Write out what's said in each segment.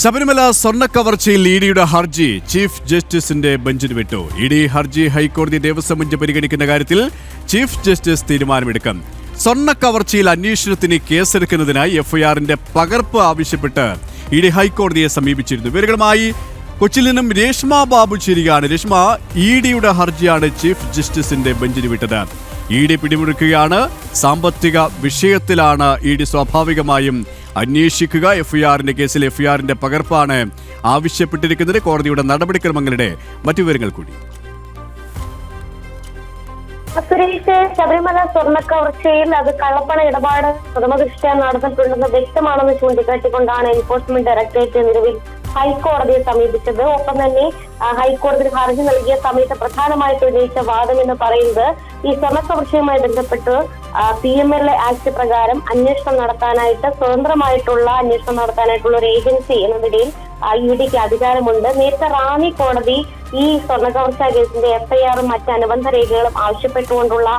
ശബരിമല സ്വർണ്ണക്കവർച്ചയിൽ ഇഡിയുടെ ഹർജി ചീഫ് ജസ്റ്റിസിന്റെ ബെഞ്ചിന് വിട്ടു. ഇഡി ഹർജി ഹൈക്കോടതി ദേവസ്വം ബെഞ്ച് പരിഗണിക്കുന്ന കാര്യത്തിൽ ചീഫ് ജസ്റ്റിസ് തീരുമാനമെടുക്കും. സ്വർണ്ണക്കവർച്ചയിൽ അന്വേഷണത്തിന് കേസെടുക്കുന്നതിനായി എഫ്ഐആറിന്റെ പകർപ്പ് ആവശ്യപ്പെട്ട് ഇഡി ഹൈക്കോടതിയെ സമീപിച്ചിരുന്നു. വിവരങ്ങളുമായി കൊച്ചിയിൽ നിന്നും രേഷ്മ ബാബു ചേരുകയാണ്. രേഷ്മ, ഇഡിയുടെ ഹർജിയാണ് ചീഫ് ജസ്റ്റിസിന്റെ ബെഞ്ചിന് വിട്ടത്. ഇഡി പിടിമുറുക്കുകയാണ്. സാമ്പത്തിക വിഷയത്തിലാണ് ഇഡി സ്വാഭാവികമായും അന്വേഷിക്കുക. എഫ്ഐആറിന്റെ കേസിൽ എഫ്ഐആറിന്റെ പകർപ്പാണ് ആവശ്യപ്പെട്ടിരിക്കുന്നത്. കോടതിയുടെ നടപടിക്രമങ്ങളുടെ മറ്റു വിവരങ്ങൾ കൂടി. സുരേഷ്, ശബരിമല സ്വർണ്ണക്കവർച്ചയിൽ അത് കള്ളപ്പണ ഇടപാട് പ്രഥമദൃഷ്ട്യാ നടന്നിട്ടുണ്ടെന്ന് വ്യക്തമാണെന്ന് ചൂണ്ടിക്കാട്ടിക്കൊണ്ടാണ് എൻഫോഴ്സ്മെന്റ് ഡയറക്ടറേറ്റ് നിലവിൽ ഹൈക്കോടതിയെ സമീപിച്ചത്. ഒപ്പം തന്നെ ഹൈക്കോടതിയിൽ ഹർജി നൽകിയ സമയത്ത് പ്രധാനമായിട്ട് ഉന്നയിച്ച വാദം എന്ന് പറയുന്നത് ഈ സ്വർണ്ണക്കവർച്ചയുമായി ബന്ധപ്പെട്ട് PMLA ആക്ട് പ്രകാരം അന്വേഷണം നടത്താനായിട്ട് സ്വതന്ത്രമായിട്ടുള്ള അന്വേഷണം നടത്താനായിട്ടുള്ള ഒരു ഏജൻസി എന്ന നിലയിൽ ഇഡിക്ക് അധികാരമുണ്ട്. നേരത്തെ റാന്നി കോടതി ഈ സ്വർണ്ണക്കവർച്ച കേസിന്റെ എഫ്ഐആറും മറ്റ് അനുബന്ധ രേഖകളും ആവശ്യപ്പെട്ടുകൊണ്ടുള്ള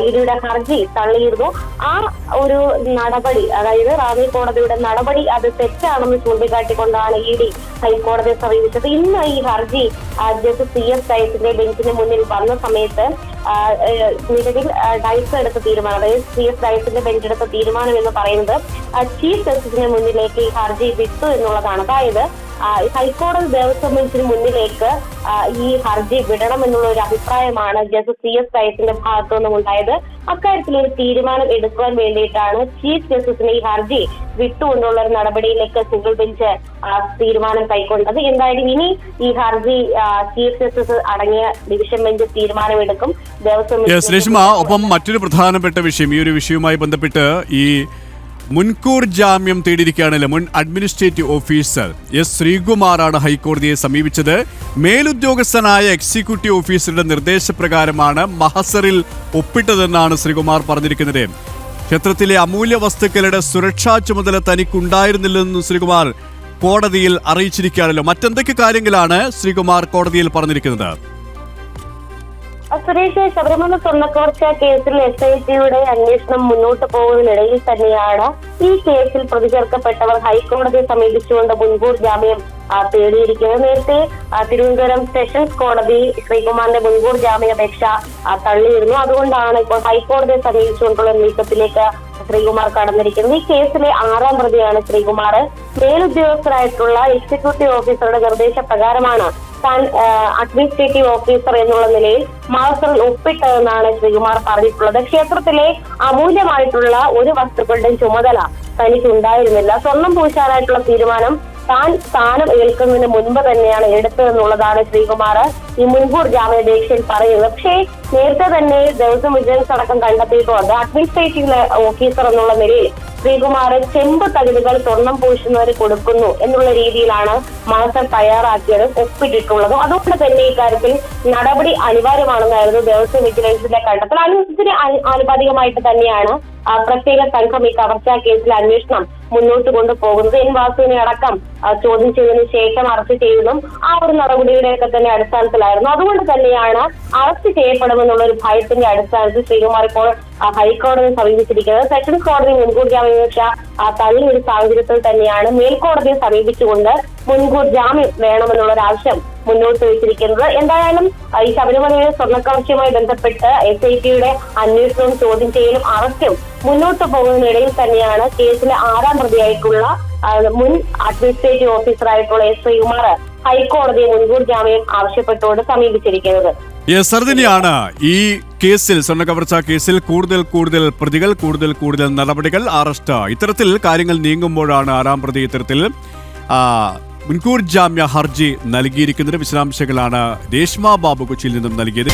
ഇഡിയുടെ ഹർജി തള്ളിയിരുന്നു. ആ ഒരു നടപടി, അതായത് റാന്നി കോടതിയുടെ നടപടി അത് തെറ്റാണെന്ന് ചൂണ്ടിക്കാട്ടിക്കൊണ്ടാണ് ഇഡി ഹൈക്കോടതിയെ സമീപിച്ചത്. ഇന്ന് ഈ ഹർജി ജസ്റ്റിസ് CS ഡയസിന്റെ ബെഞ്ചിന് മുന്നിൽ വന്ന സമയത്ത് നിലവിൽ ഡയസ് എടുത്ത തീരുമാനം, അതായത് CS ഡയസിന്റെ ബെഞ്ച് എടുത്ത തീരുമാനം എന്ന് പറയുന്നത് ചീഫ് ജസ്റ്റിസിന് മുന്നിലേക്ക് ഈ ഹർജി വിട്ടു എന്നുള്ളതാണ്. അതായത് ഹൈക്കോടതി ദേവസ്വം ബെഞ്ചിന് മുന്നിലേക്ക് ഈ ഹർജി വിടണം എന്നുള്ള ഒരു അഭിപ്രായമാണ് ജസ്റ്റിസ് CS ഡയസിന്റെ ഭാഗത്തു നിന്നും ഉണ്ടായത്. അക്കാര്യത്തിൽ ഒരു തീരുമാനം എടുക്കുവാൻ വേണ്ടിയിട്ടാണ് ചീഫ് ജസ്റ്റിസിന് ഈ ഹർജി വിട്ടുകൊണ്ടുള്ള ഒരു നടപടിയിലേക്ക് സിംഗിൾ ബെഞ്ച് തീരുമാനം കൈക്കൊണ്ടത്. എന്തായാലും ഇനി ഈ ഹർജി ചീഫ് ജസ്റ്റിസ് അടങ്ങിയ ഡിവിഷൻ ബെഞ്ച് തീരുമാനമെടുക്കും. ദേവസ്വം ഒപ്പം മറ്റൊരു പ്രധാനപ്പെട്ട വിഷയം, ഈ ഒരു വിഷയവുമായി ബന്ധപ്പെട്ട് ഈ മുൻകൂർ ജാമ്യം തേടിയിരിക്കുകയാണല്ലോ മുൻ അഡ്മിനിസ്ട്രേറ്റീവ് ഓഫീസർ ശ്രീകുമാറാണ് ഹൈക്കോടതിയെ സമീപിച്ചത്. മേലുദ്യോഗസ്ഥനായ എക്സിക്യൂട്ടീവ് ഓഫീസറുടെ നിർദ്ദേശപ്രകാരമാണ് മഹസറിൽ ഒപ്പിട്ടതെന്നാണ് ശ്രീകുമാർ പറഞ്ഞിരിക്കുന്നത്. ക്ഷേത്രത്തിലെ അമൂല്യ വസ്തുക്കളുടെ സുരക്ഷാ ചുമതല തനിക്കുണ്ടായിരുന്നില്ലെന്നും ശ്രീകുമാർ കോടതിയിൽ അറിയിച്ചിരിക്കുകയാണല്ലോ. മറ്റെന്തൊക്കെ കാര്യങ്ങളാണ് ശ്രീകുമാർ കോടതിയിൽ പറഞ്ഞിരിക്കുന്നത്? സുരേഷ്, ശബരിമല സ്വർണ്ണക്കവർച്ച കേസിൽ SITയുടെ അന്വേഷണം മുന്നോട്ട് പോകുന്നതിനിടയിൽ തന്നെയാണ് ഈ കേസിൽ പ്രതി ചേർക്കപ്പെട്ടവർ ഹൈക്കോടതിയെ സമീപിച്ചുകൊണ്ട് മുൻകൂർ ജാമ്യം തേടിയിരിക്കുന്നത്. നേരത്തെ തിരുവനന്തപുരം സെഷൻസ് കോടതി ശ്രീകുമാറിന്റെ മുൻകൂർ ജാമ്യാപേക്ഷ തള്ളിയിരുന്നു. അതുകൊണ്ടാണ് ഇപ്പോൾ ഹൈക്കോടതിയെ സമീപിച്ചുകൊണ്ടുള്ള നീക്കത്തിലേക്ക് ശ്രീകുമാർ കടന്നിരിക്കുന്നത്. ഈ കേസിലെ 6ാം പ്രതിയാണ് ശ്രീകുമാർ. മേലുദ്യോഗസ്ഥരായിട്ടുള്ള എക്സിക്യൂട്ടീവ് ഓഫീസറുടെ നിർദ്ദേശപ്രകാരമാണ് താൻ അഡ്മിനിസ്ട്രേറ്റീവ് ഓഫീസർ എന്നുള്ള നിലയിൽ മഹസറിൽ ഒപ്പിട്ടതെന്നാണ് ശ്രീകുമാർ പറഞ്ഞിട്ടുള്ളത്. ക്ഷേത്രത്തിലെ അമൂല്യമായിട്ടുള്ള ഒരു വസ്തുക്കളുടെയും ചുമതല തനിക്ക് ഉണ്ടായിരുന്നില്ല. സ്വർണം പൂശാനായിട്ടുള്ള തീരുമാനം താൻ സ്ഥാനം ഏൽക്കുന്നതിന് മുൻപ് തന്നെയാണ് എടുത്തതെന്നുള്ളതാണ് ശ്രീകുമാർ ഈ മുൻകൂർ ജാമ്യാപേക്ഷയിൽ പറയുന്നത്. പക്ഷേ നേരത്തെ തന്നെ ദേവസ്വം വിജിലൻസ് അടക്കം കണ്ടെത്തിയിട്ടുണ്ട്. അഡ്മിനിസ്ട്രേറ്റീവ് ഓഫീസർ എന്നുള്ള നിലയിൽ ശ്രീകുമാർ ചെമ്പ് തകിടുകൾ സ്വർണം പൂശുന്നവർ കൊടുക്കുന്നു എന്നുള്ള രീതിയിലാണ് മഹസർ തയ്യാറാക്കിയതും ഒപ്പിട്ടിട്ടുള്ളതും. അതുകൊണ്ട് തന്നെ ഇക്കാര്യത്തിൽ നടപടി അനിവാര്യമാണെന്നായിരുന്നു ദേവസ്വം വിജിലൻസിന്റെ കണ്ടെത്തൽ. ഇതിന് ആനുപാതികമായിട്ട് തന്നെയാണ് പ്രത്യേക സംഘം ഈ കവർച്ചാ കേസിൽ അന്വേഷണം മുന്നോട്ട് കൊണ്ടുപോകുന്നത്. N വാസുവിനെ അടക്കം ചോദ്യം ചെയ്തതിനു ശേഷം അറസ്റ്റ് ചെയ്തതും ആ ഒരു നടപടിയുടെയൊക്കെ തന്നെ അടിസ്ഥാനത്തിലായിരുന്നു. അതുകൊണ്ട് തന്നെയാണ് അറസ്റ്റ് ചെയ്യപ്പെടുമെന്നുള്ള ഒരു ഭയത്തിന്റെ അടിസ്ഥാനത്തിൽ ശ്രീകുമാർ ഇപ്പോൾ ഹൈക്കോടതിയെ സമീപിച്ചിരിക്കുന്നത്. സെഷൻസ് കോടതി മുൻകൂർ ജാമ്യാപേക്ഷ തള്ളിയ ഒരു സാഹചര്യത്തിൽ തന്നെയാണ് മേൽക്കോടതിയെ സമീപിച്ചുകൊണ്ട് മുൻകൂർ ജാമ്യം വേണമെന്നുള്ള ഒരു ആവശ്യം മുന്നോട്ട് വെച്ചിരിക്കുന്നത്. എന്തായാലും ഈ ശബരിമലയിലെ സ്വർണ്ണക്കവർച്ചയുമായി ബന്ധപ്പെട്ട് SITയുടെ അന്വേഷണവും ചോദ്യം ചെയ്യലും അറസ്റ്റും മുന്നോട്ട് പോകുന്നതിനിടയിൽ തന്നെയാണ് കേസിലെ 6ാം പ്രതിയായിട്ടുള്ള മുൻ അഡ്മിനിസ്ട്രേറ്റീവ് ഓഫീസറായിട്ടുള്ള ശ്രീകുമാർ ഹൈക്കോടതിയെ മുൻകൂർ ജാമ്യം ആവശ്യപ്പെട്ടുകൊണ്ട് സമീപിച്ചിരിക്കുന്നത്. സർദിനിയാണ് ഈ കേസിൽ, സ്വർണ്ണക്കവർച്ച കേസിൽ കൂടുതൽ പ്രതികൾ, കൂടുതൽ നടപടികൾ, അറസ്റ്റ്, ഇത്തരത്തിൽ കാര്യങ്ങൾ നീങ്ങുമ്പോഴാണ് 6ാം പ്രതി ഇത്തരത്തിൽ മുൻകൂർ ജാമ്യ ഹർജി നൽകിയിരിക്കുന്നത്. വിശദാംശങ്ങളാണ് രേഷ്മ ബാബു കൊച്ചിയിൽ നിന്നും നൽകിയത്.